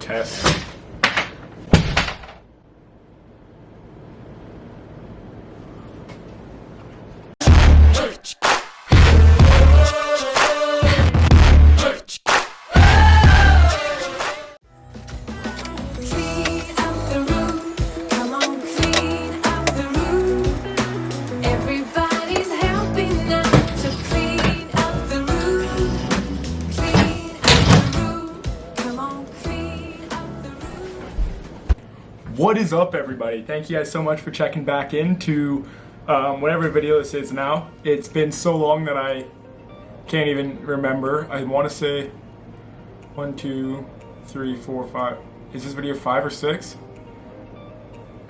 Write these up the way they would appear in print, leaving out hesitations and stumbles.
test. What is up, everybody? Thank you guys so much for checking back into whatever video this is now. It's been so long that I can't even remember. I want to say 1, 2, 3, 4, 5. Is this video 5 or 6?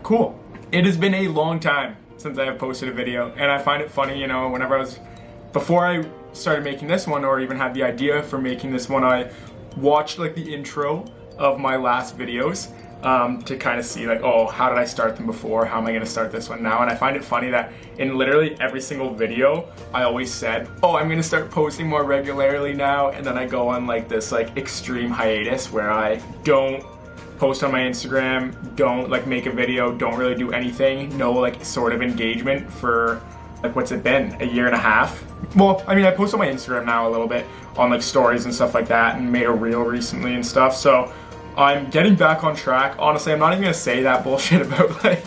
Cool. It has been a long time since I have posted a video, and I find it funny, you know, before I started making this one, or even had the idea for making this one, I watched like the intro of my last videos to kind of see like, oh, how did I start them before? How am I going to start this one now? And I find it funny that in literally every single video, I always said, oh, I'm going to start posting more regularly now. And then I go on like this like extreme hiatus where I don't post on my Instagram, don't like make a video, don't really do anything, no like sort of engagement for like, what's it been, a year and a half? Well, I mean, I post on my Instagram now a little bit on like stories and stuff like that, and made a reel recently and stuff. So I'm getting back on track. Honestly, I'm not even gonna say that bullshit about like,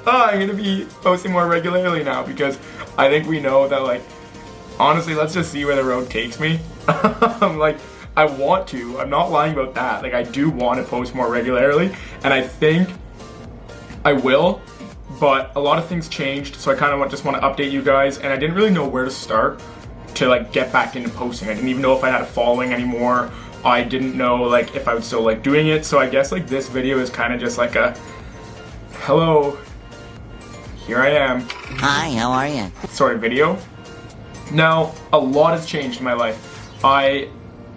oh, I'm gonna be posting more regularly now, because I think we know that, like, honestly, let's just see where the road takes me. Like, I want to, I'm not lying about that. Like, I do want to post more regularly, and I think I will, but a lot of things changed, so I kind of just want to update you guys, and I didn't really know where to start to like get back into posting. I didn't even know if I had a following anymore. I didn't know like if I would still like doing it, so I guess like this video is kind of just like a hello, here I am, hi, how are you, sort of video. Now, a lot has changed in my life.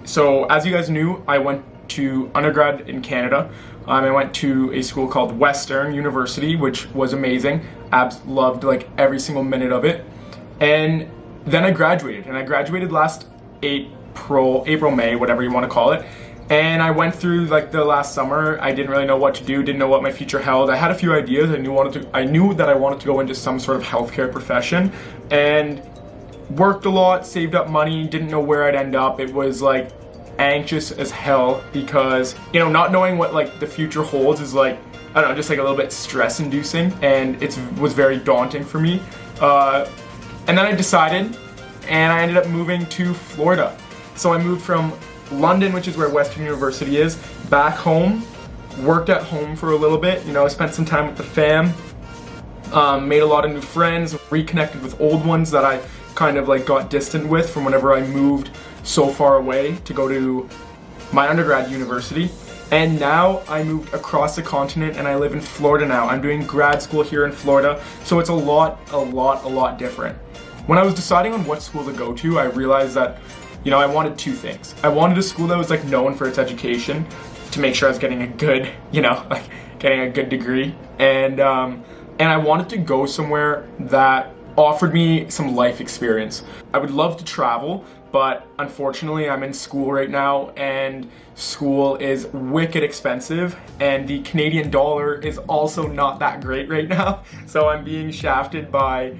So as you guys knew, I went to undergrad in Canada. I went to a school called Western University, which was amazing. Loved like every single minute of it. And then I graduated, and I graduated last April, May, whatever you want to call it. And I went through like the last summer. I didn't really know what to do, didn't know what my future held. I had a few ideas. I knew that I wanted to go into some sort of healthcare profession, and worked a lot, saved up money, didn't know where I'd end up. It was like anxious as hell, because, you know, not knowing what like the future holds is like, I don't know, just like a little bit stress inducing, and it was very daunting for me. And then I decided, and I ended up moving to Florida. So I moved from London, which is where Western University is, back home, worked at home for a little bit, you know, spent some time with the fam, made a lot of new friends, reconnected with old ones that I kind of like got distant with from whenever I moved so far away to go to my undergrad university. And now I moved across the continent, and I live in Florida now. I'm doing grad school here in Florida, so it's a lot different. When I was deciding on what school to go to, I realized that, you know, I wanted two things. I wanted a school that was like known for its education, to make sure I was getting a good, you know, like getting a good degree, and I wanted to go somewhere that offered me some life experience. I would love to travel, but unfortunately I'm in school right now, and school is wicked expensive, and the Canadian dollar is also not that great right now. So I'm being shafted by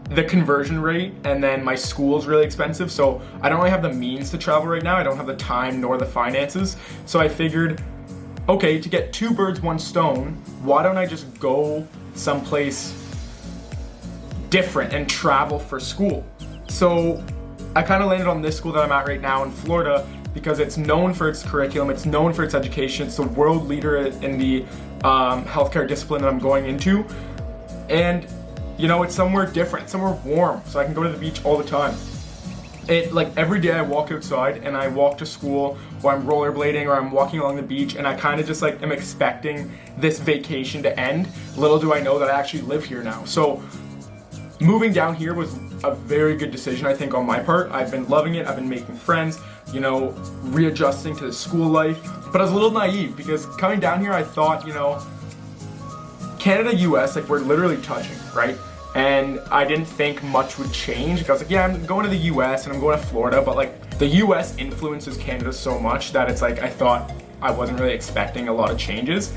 the conversion rate, and then my school is really expensive, so I don't really have the means to travel right now. I don't have the time nor the finances. So I figured, okay, to get two birds, one stone, why don't I just go someplace different and travel for school? So I kind of landed on this school that I'm at right now in Florida, because it's known for its curriculum, it's known for its education, it's the world leader in the healthcare discipline that I'm going into, and you know, it's somewhere different, somewhere warm, so I can go to the beach all the time. Like every day I walk outside and I walk to school, or I'm rollerblading, or I'm walking along the beach, and I kind of just like am expecting this vacation to end. Little do I know that I actually live here now. So moving down here was a very good decision, I think, on my part. I've been loving it, I've been making friends, you know, readjusting to the school life. But I was a little naive, because coming down here I thought, you know, Canada, US, like we're literally touching, right? And I didn't think much would change. I was like, yeah, I'm going to the US and I'm going to Florida, but like the US influences Canada so much that it's like, I thought I wasn't really expecting a lot of changes.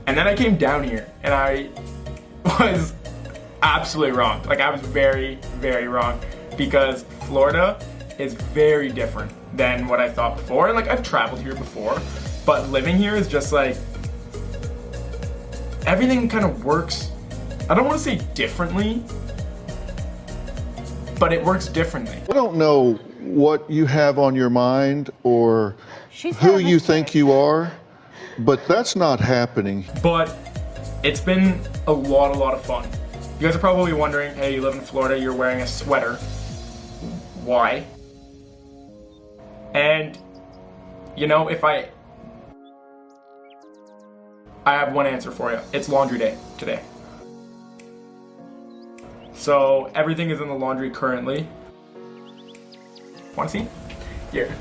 And then I came down here and I was absolutely wrong. Like, I was very, very wrong, because Florida is very different than what I thought before. And like, I've traveled here before, but living here is just like, everything kind of works, I don't want to say differently, but it works differently. I don't know what you have on your mind or who you think you are, but that's not happening. But it's been a lot of fun. You guys are probably wondering, hey, you live in Florida, you're wearing a sweater. Why? And, you know, I have one answer for you. It's laundry day today. So everything is in the laundry currently. Want to see? Here.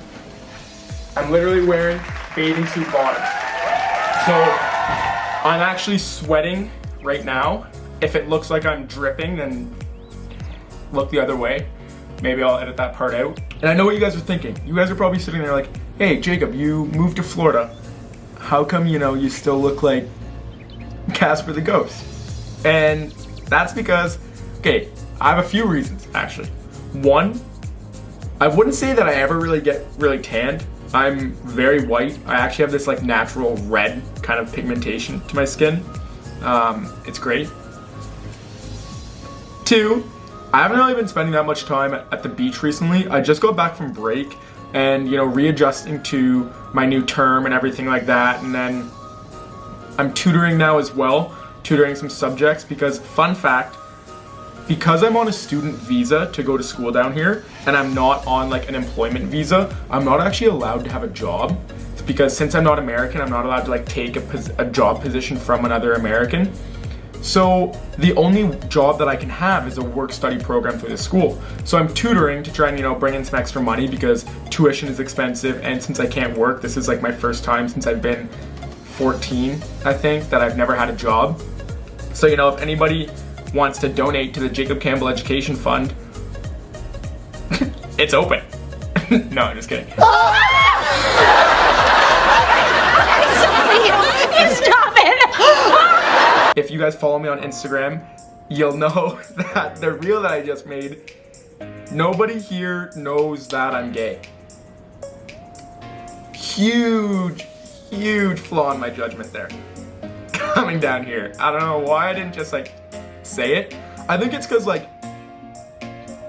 I'm literally wearing bathing suit bottoms. So I'm actually sweating right now. If it looks like I'm dripping, then look the other way. Maybe I'll edit that part out. And I know what you guys are thinking. You guys are probably sitting there like, hey, Jacob, you moved to Florida. How come, you know, you still look like Casper the Ghost? And that's because, okay, I have a few reasons, actually. One, I wouldn't say that I ever really get really tanned. I'm very white. I actually have this like natural red kind of pigmentation to my skin. It's great. Two, I haven't really been spending that much time at the beach recently. I just got back from break and, you know, readjusting to my new term and everything like that. And then I'm tutoring now as well, tutoring some subjects, because fun fact, because I'm on a student visa to go to school down here and I'm not on like an employment visa, I'm not actually allowed to have a job. It's because since I'm not American, I'm not allowed to like take a job position from another American. So the only job that I can have is a work-study program through the school. So I'm tutoring to try and, you know, bring in some extra money, because tuition is expensive, and since I can't work, this is like my first time since I've been 14, I think, that I've never had a job. So, you know, if anybody wants to donate to the Jacob Campbell Education Fund, it's open. No, I'm just kidding. Stop it! If you guys follow me on Instagram, you'll know that the reel that I just made, nobody here knows that I'm gay. Huge flaw in my judgment there. Coming down here. I don't know why I didn't just like say it. I think it's because like,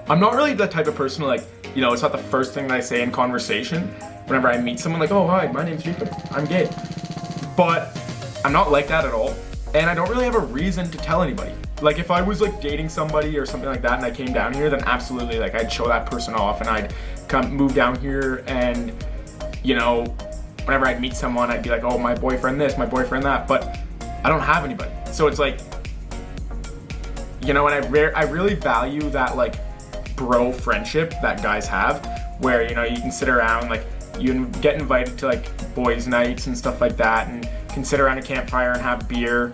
I'm not really the type of person to like, you know, it's not the first thing that I say in conversation. Whenever I meet someone, like, oh hi, my name's Jacob, I'm gay. But I'm not like that at all. And I don't really have a reason to tell anybody. Like, if I was like dating somebody or something like that and I came down here, then absolutely, like, I'd show that person off and I'd move down here, and, you know, whenever I'd meet someone, I'd be like, oh, my boyfriend this, my boyfriend that, but I don't have anybody. So it's like, you know, and I really value that like bro friendship that guys have, where, you know, you can sit around, like, you get invited to like boys' nights and stuff like that, and can sit around a campfire and have beer.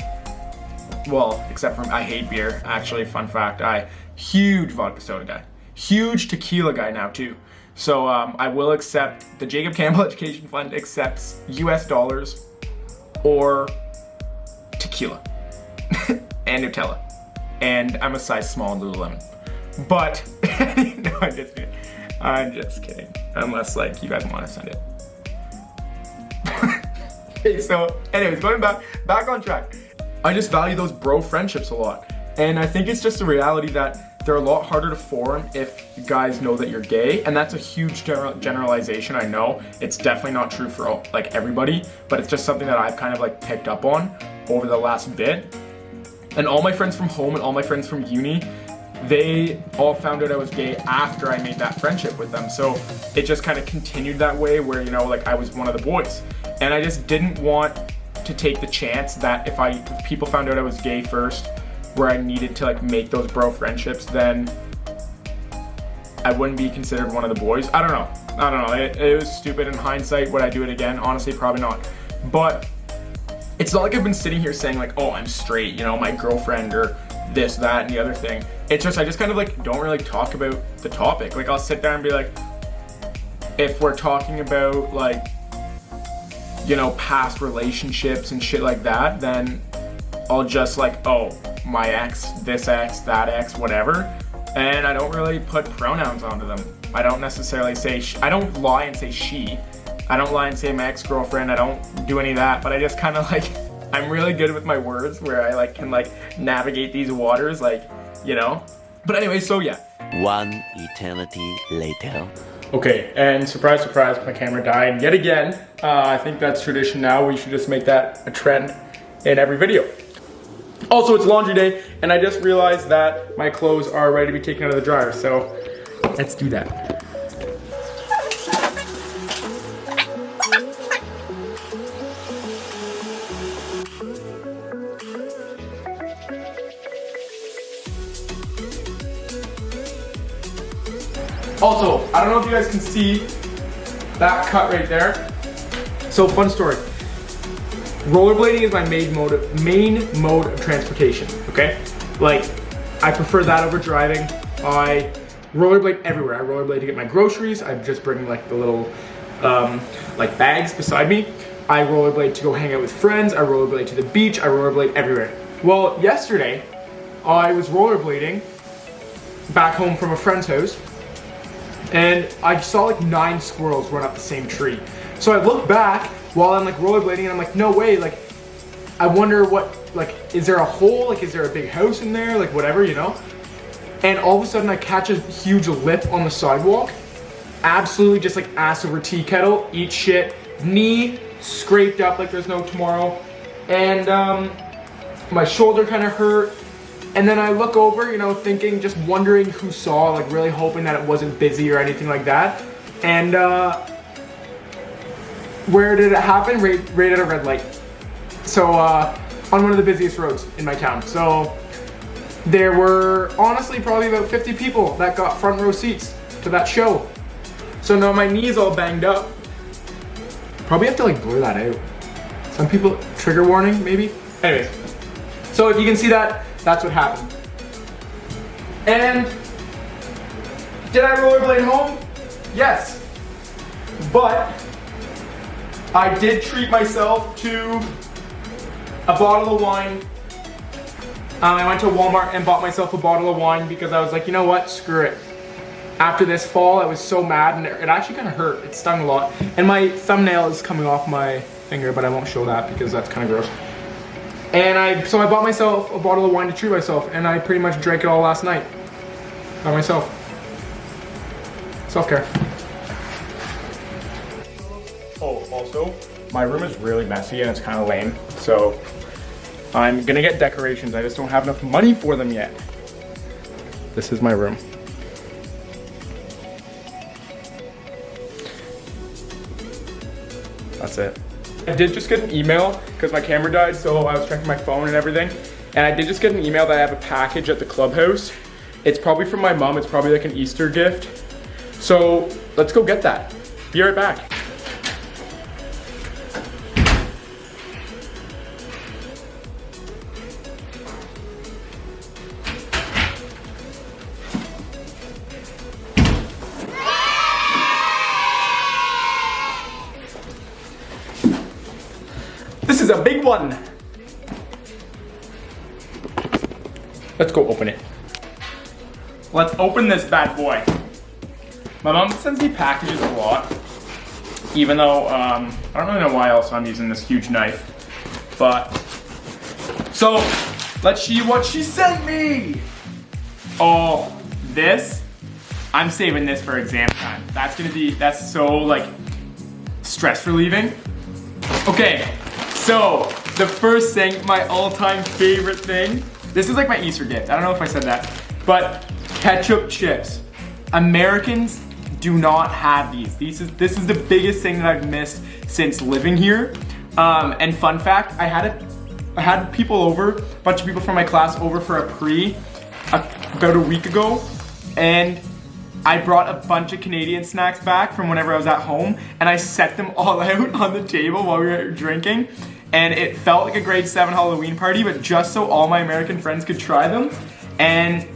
Well, except for I hate beer, actually, fun fact. Huge vodka soda guy. Huge tequila guy now too. So I will accept, the Jacob Campbell Education Fund accepts US dollars or tequila and Nutella. And I'm a size small in Lululemon. But, no, I'm just kidding. Unless like you guys want to send it. Okay, so anyways, going back on track. I just value those bro friendships a lot. And I think it's just a reality that they're a lot harder to form if guys know that you're gay. And that's a huge generalization, I know. It's definitely not true for all, like everybody, but it's just something that I've kind of like picked up on over the last bit. And all my friends from home and all my friends from uni, they all found out I was gay after I made that friendship with them. So it just kind of continued that way, where, you know, like I was one of the boys. And I just didn't want to take the chance that if people found out I was gay first, where I needed to like make those bro friendships, then I wouldn't be considered one of the boys. I don't know. It was stupid in hindsight. Would I do it again? Honestly, probably not. But it's not like I've been sitting here saying like, oh, I'm straight, you know, my girlfriend or this, that, and the other thing. It's just, I just kind of like don't really talk about the topic. Like, I'll sit there and be like, if we're talking about like you know, past relationships and shit like that, then I'll just like, oh, my ex, this ex, that ex, whatever. And I don't really put pronouns onto them. I don't necessarily say, I don't lie and say she. I don't lie and say my ex-girlfriend. I don't do any of that, but I just kind of like, I'm really good with my words where I like can like navigate these waters, like, you know. But anyway, so yeah. One eternity later. Okay, and surprise, surprise, my camera died yet again. I think that's tradition now. We should just make that a trend in every video. Also, it's laundry day, and I just realized that my clothes are ready to be taken out of the dryer, so let's do that. Also, I don't know if you guys can see that cut right there. So, fun story. Rollerblading is my main mode of transportation, okay? Like, I prefer that over driving. I rollerblade everywhere. I rollerblade to get my groceries. I just bring like the little like bags beside me. I rollerblade to go hang out with friends. I rollerblade to the beach. I rollerblade everywhere. Well, yesterday, I was rollerblading back home from a friend's house, and I saw like 9 squirrels run up the same tree. So I look back while I'm like rollerblading, and I'm like, no way, like, I wonder what, like, is there a hole? Like, is there a big house in there? Like, whatever, you know? And all of a sudden I catch a huge lip on the sidewalk. Absolutely just like ass over tea kettle, eat shit, knee scraped up like there's no tomorrow. And my shoulder kind of hurt. And then I look over, you know, thinking, just wondering who saw, like really hoping that it wasn't busy or anything like that. And where did it happen? Right at a red light. So on one of the busiest roads in my town. So there were honestly probably about 50 people that got front row seats to that show. So now my knee's all banged up. Probably have to like blur that out. Some people, trigger warning maybe? Anyways, so if you can see that, that's what happened. And did I rollerblade home? Yes. But I did treat myself to a bottle of wine. I went to Walmart and bought myself a bottle of wine because I was like, you know what, screw it. After this fall, I was so mad and it actually kind of hurt. It stung a lot. And my thumbnail is coming off my finger, but I won't show that because that's kind of gross. And so I bought myself a bottle of wine to treat myself, and I pretty much drank it all last night by myself. Self-care. Oh, also, my room is really messy and it's kind of lame, so I'm gonna get decorations. I just don't have enough money for them yet. This is my room. That's it. I did just get an email because my camera died, so I was checking my phone and everything. And I did just get an email that I have a package at the clubhouse. It's probably from my mom. It's probably like an Easter gift. So let's go get that. Be right back. This is a big one. Let's go open it. Let's open this bad boy. My mom sends me packages a lot, even though I don't really know why else I'm using this huge knife. But so let's see what she sent me. Oh, this, I'm saving this for exam time. That's so like stress relieving. Okay. So, the first thing, my all-time favorite thing, this is like my Easter gift. I don't know if I said that, but ketchup chips. Americans do not have these. This is the biggest thing that I've missed since living here. And fun fact, I had people over, a bunch of people from my class over for a about a week ago, and I brought a bunch of Canadian snacks back from whenever I was at home, and I set them all out on the table while we were drinking. And it felt like a grade 7 Halloween party, but just so all my American friends could try them. And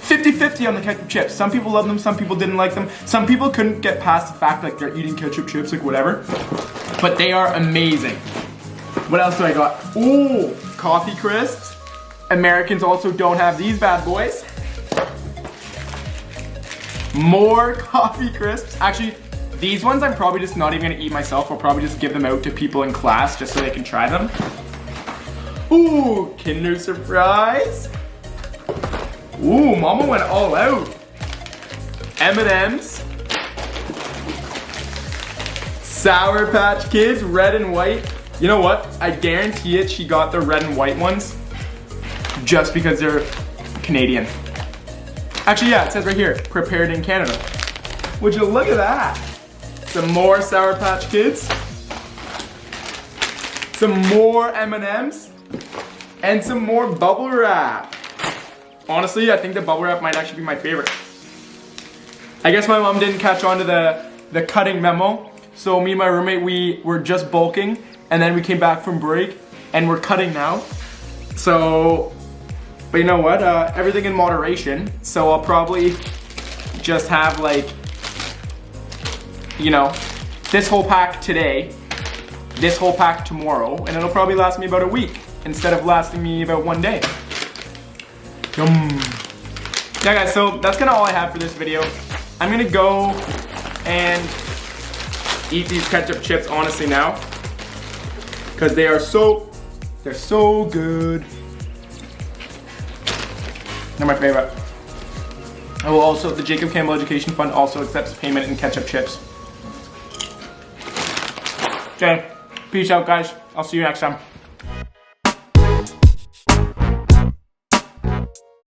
50-50 on the ketchup chips. Some people love them, some people didn't like them. Some people couldn't get past the fact like they're eating ketchup chips, like whatever. But they are amazing. What else do I got? Ooh, coffee crisps. Americans also don't have these bad boys. More coffee crisps. Actually, these ones I'm probably just not even gonna eat myself. I'll probably just give them out to people in class just so they can try them. Ooh, Kinder Surprise. Ooh, Mama went all out. M&M's. Sour Patch Kids, red and white. You know what? I guarantee it, she got the red and white ones just because they're Canadian. Actually, yeah, it says right here, prepared in Canada. Would you look at that? Some more Sour Patch Kids. Some more M&M's. And some more bubble wrap. Honestly, I think the bubble wrap might actually be my favorite. I guess my mom didn't catch on to the cutting memo. So me and my roommate, we were just bulking and then we came back from break and we're cutting now. So, but you know what? Everything in moderation. So I'll probably just have like, you know, this whole pack today, this whole pack tomorrow, and it'll probably last me about a week instead of lasting me about 1 day. Yum. Yeah guys, so that's kind of all I have for this video. I'm gonna go and eat these ketchup chips honestly now, because they're so good. They're my favorite. I will also, the Jacob Campbell Education Fund also accepts payment in ketchup chips. Okay, peace out guys. I'll see you next time.